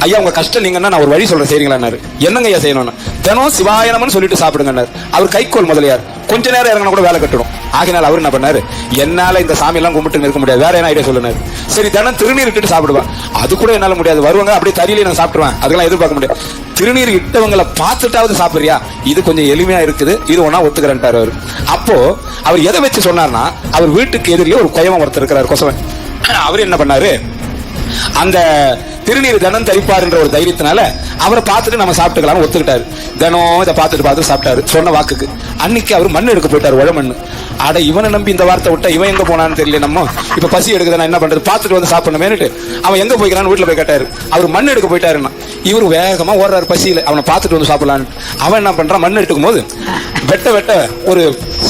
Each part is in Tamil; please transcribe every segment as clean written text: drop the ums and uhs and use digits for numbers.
ஐயா உங்க கஷ்டம் நீங்கன்னா நான் ஒரு வழி சொல்றேன் செய்றீங்களான்னாரு. என்னங்க ஐயா செய்யணும்னு? தினம் சிவாயனம்னு சொல்லிட்டு சாப்பிடுங்கன்னாரு. அவர் கைக்கோள் முதலியார். கொஞ்ச நேரம் இறங்கினா கூட வேலை கட்டணும். ஆகினால் அவர் என்ன பண்ணாரு, என்னால இந்த சாமி எல்லாம் கும்பிட்டு இருக்க முடியாது, வேற என்ன ஐடியா சொல்லுனாரு. சரி தினம் திருநீர் இட்டுட்டு சாப்பிடுவேன். அது கூட என்னால முடியாது, வருவாங்க அப்படியே தறியில நான் சாப்பிடுவேன், அதெல்லாம் எதிர்பார்க்க முடியாது. திருநீர் இட்டவங்களை பார்த்துட்டாவது சாப்பிடுறியா, இது கொஞ்சம் எளிமையா இருக்குது, இது ஒன்னா ஒத்துக்கிறேன்ட்டாரு அவர். அப்போ அவர் எதை வச்சு சொன்னார்னா, அவர் வீட்டுக்கு எதிரிலே ஒரு கொயவன் ஒருத்தர் இருக்கிறார், கொசவன். அவர் என்ன பண்ணாரு, அந்த திருநீர் தினம் தரிப்பாருன்ற ஒரு தைரியத்தினால அவரை பார்த்துட்டு நம்ம சாப்பிட்டுக்கலாம்னு ஒத்துக்கிட்டாரு. தினம் இதை பார்த்துட்டு சாப்பிட்டாரு சொன்ன வாக்குக்கு. அன்னைக்கு அவர் மண் எடுக்க போயிட்டாரு, உழமண்ணு. அட இவனை நம்பி இந்த வார்த்தை விட்டா இவன் எங்க போனான்னு தெரியல, நம்ம இப்ப பசி எடுக்குது நான் என்ன பண்றது, பார்த்துட்டு வந்து சாப்பிடணுமேனுட்டு அவன் எங்க போய்க்கிறான்னு வீட்டுல போய் கேட்டாரு. அவர் மண் எடுக்க போயிட்டாருன்னா இவரு வேகமா ஓடுறாரு பசியில, அவனை பார்த்துட்டு வந்து சாப்பிடலான்னு. அவன் என்ன பண்றான், மண் எடுக்கும் போது வெட்ட வெட்ட ஒரு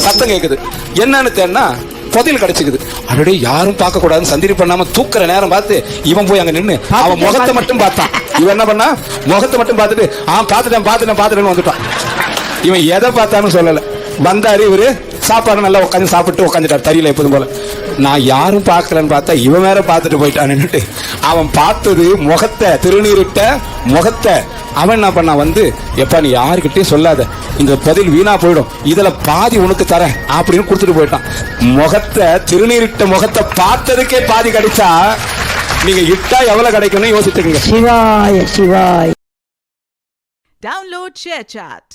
சத்தம் கேட்குது. என்னன்னு தேன்னா புதையல் கிடைச்சிக்குது. அப்படியே யாரும் பார்க்க கூடாதுன்னு சந்திரி பண்ணாம தூக்குற நேரம் பார்த்து இவன் போய் அங்க நின்று அவன் முகத்தை மட்டும் பார்த்தான். இவன் என்ன பண்ணா, முகத்தை மட்டும் பார்த்துட்டு பார்த்துட்டேன்னு வந்துட்டான். இவன் எதை பார்த்தான்னு சொல்லல. வந்தாரு இவரு, சாப்பாடு நல்லா உட்காந்து சாப்பிட்டு உட்காந்துட்டார் தறியில எப்போதும் போல. நான் யாரும் பார்க்கலன்னு பார்த்தா இவன் வேற பார்த்துட்டு போயிட்டான்னு அவன் பார்த்தது முகத்தை, திருநீரிட்ட முகத்தை. அவன் என்ன பண்ணா, வந்து எப்பா நீ யாருக்கிட்டையும் சொல்லாத, இந்த பதில் வீணா போயிடும், இதுல பாதி உனக்கு தரேன் அப்படின்னு கொடுத்துட்டு போயிட்டான். முகத்தை, திருநீரிட்ட முகத்தை பார்த்ததுக்கே பாதி கிடைச்சா நீங்க இட்டா எவ்வளவு கிடைக்கும்னு யோசிச்சுக்கோங்க. சிவாய சிவாய். Download ShareChat.